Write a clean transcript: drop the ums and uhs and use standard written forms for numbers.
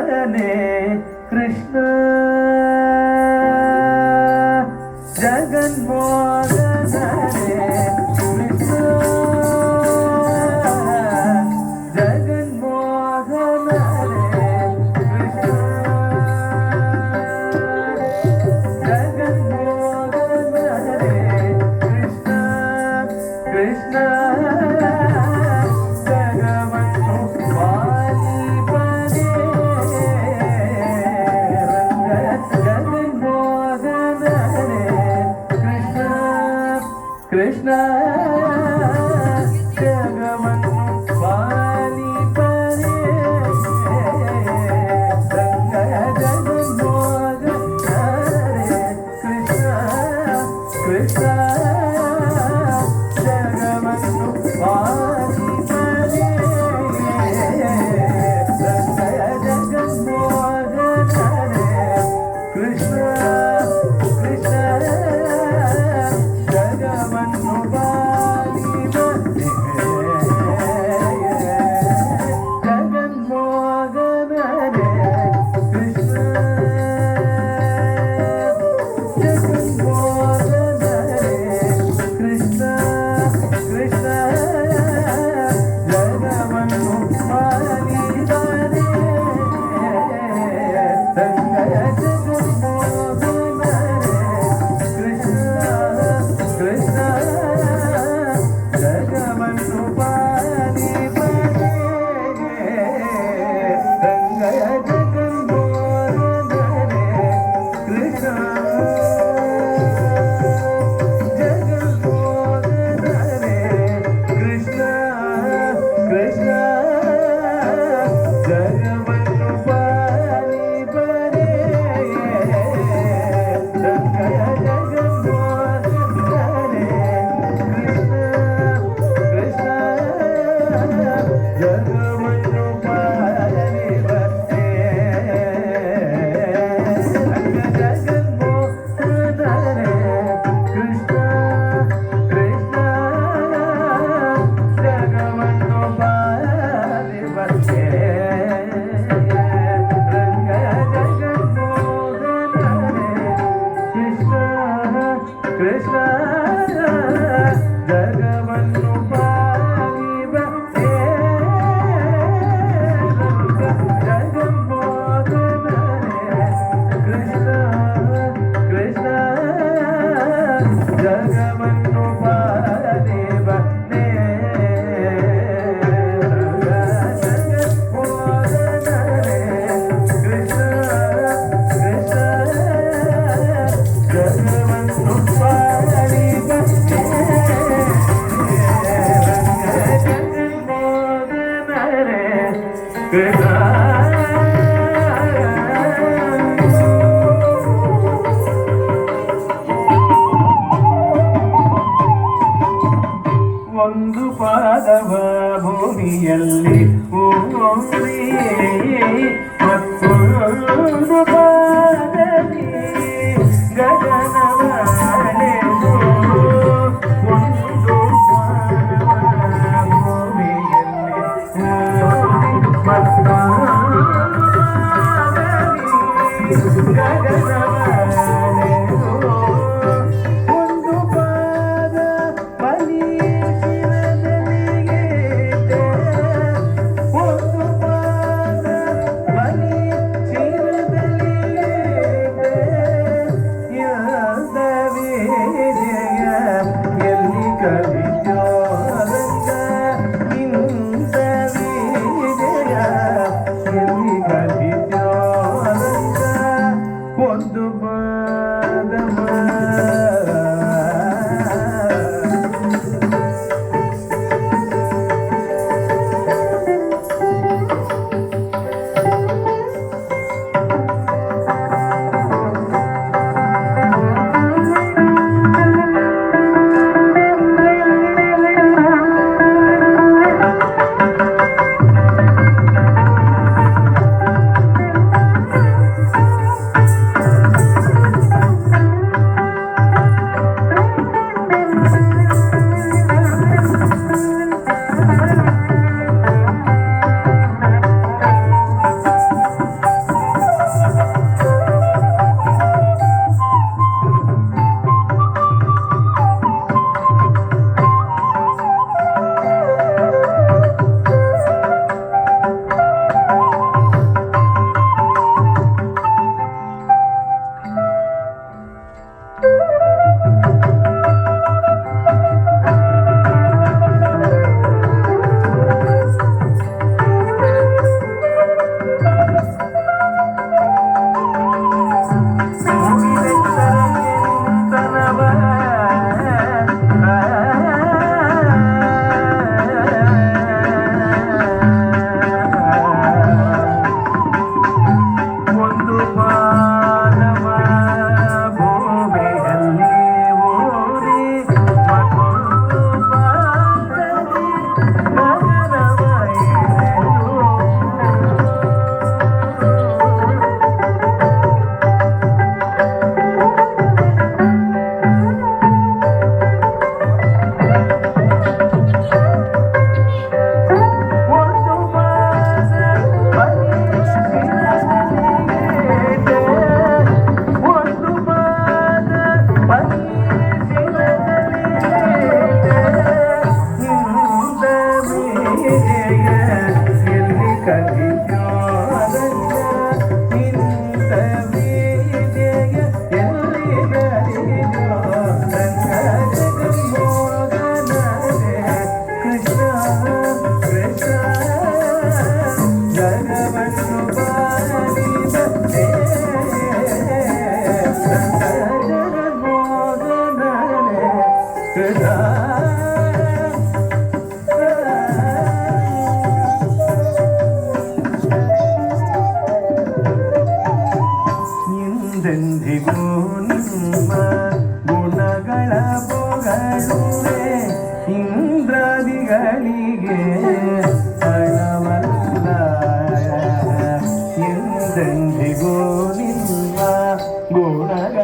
ಕೃಷ್ಣ ಜಗನ್ಮೋಹನನೇ ಕೃಷ್ಣ ಕೃಷ್ಣ ಜಗವನ್ನು ಪಾಲಿಪನೆ ರಂಗ ಜಗನ್ಮೋಹನನೇ ಕೃಷ್ಣ ಕೃಷ್ಣ ಜಗವನ್ನು ಪಾಲಿಪನೆ ರಂಗ ಜಗನ್ಮೋಹನನೇ ಕೃಷ್ಣ ಕೃಷ್ಣ ಜಗವನ್ನು ಪಾಲಿಪನೆ ಜಗನ್ಮೋಹನನೇ ಕೃಷ್ಣ ಜಗನ್ಮೋಹನನೇ ಕೃಷ್ಣ ಕೃಷ್ಣ ಜಗವನ್ನು ಪಾಲಿಪನೆ ರಂಗ ಜಗನ್ಮೋಹನನೇ ಕೃಷ್ಣ ಕೃಷ್ಣ ಜಗವನ್ನು ಪಾಲಿಪನೆ ರಂಗ ಜಗನ್ಮೋಹನನೇ ಕೃಷ್ಣ ಜಗನ್ಮೋಹನನೇ ಕೃಷ್ಣ ಕೃಷ್ಣ ಜಗವನ್ನು ಪಾಲಿಪನೆ ರಂಗ ಜಗನ್ಮೋಹನನೇ ಕೃಷ್ಣ ಕೃಷ್ಣ ಜಗವನ್ನು ಪಾಲಿಪನೆ ರಂಗ ಜಗನ್ಮೋಹನನೇ ಕೃಷ್ಣ ಕೃಷ್ಣ ಜಗವನ್ನು ಪಾಲಿಪನೆ ರಂಗ ಜಗನ್ಮೋಹನನೇ ಕೃಷ್ಣ ಕೃಷ್ಣ ಜಗವನ್ನು ಪಾಲಿಪನೆ ರಂಗ ಜಗನ್ಮೋಹನನೇ ಕೃಷ್ಣ ಕೃಷ್ಣ ಜಗವನ್ನು ಪಾಲಿಪನೆ ರಂಗ ಜಗನ್ಮೋಹನನೇ ಕೃಷ್ಣ ಕೃಷ್ಣ ಜಗವನ್ನು ಪಾಲಿಪನೆ ರಂಗ ಜಗನ್ಮೋಹನನೇ ಕೃಷ್ಣ ಒಂದು ಪಾದವ ಭೂಮಿಯಲ್ಲಿ ಊರಿ ಮತ್ತೊಂದು ಪಾದಲಿ ಗಗನವನೆದು ಒಂದು ಪಾದವ ಭೂಮಿಯಲ್ಲಿ ಊರಿ ಮತ್ತೊಂದು ಪಾದಲಿ ಗಗನವನೆದು ಒಂದು ಪಾದ ಬಲಿ ಶಿರದಲ್ಲಿಗೆ ಒಂದು ಪಾದ ಬಲಿ ಶಿರದಲ್ಲಿ ಎಂದೆಂದಿಗೂ ನಿಮ್ಮ ಗುಣಗಳ ಪೊಗಳುವೆ ಇಂದ್ರಾದಿಗಳಿಗೆ ಹಣವಲ್ಲ. ಎಂದೆಂದಿಗೂ ನಿಮ್ಮ ಗುಣಗಳ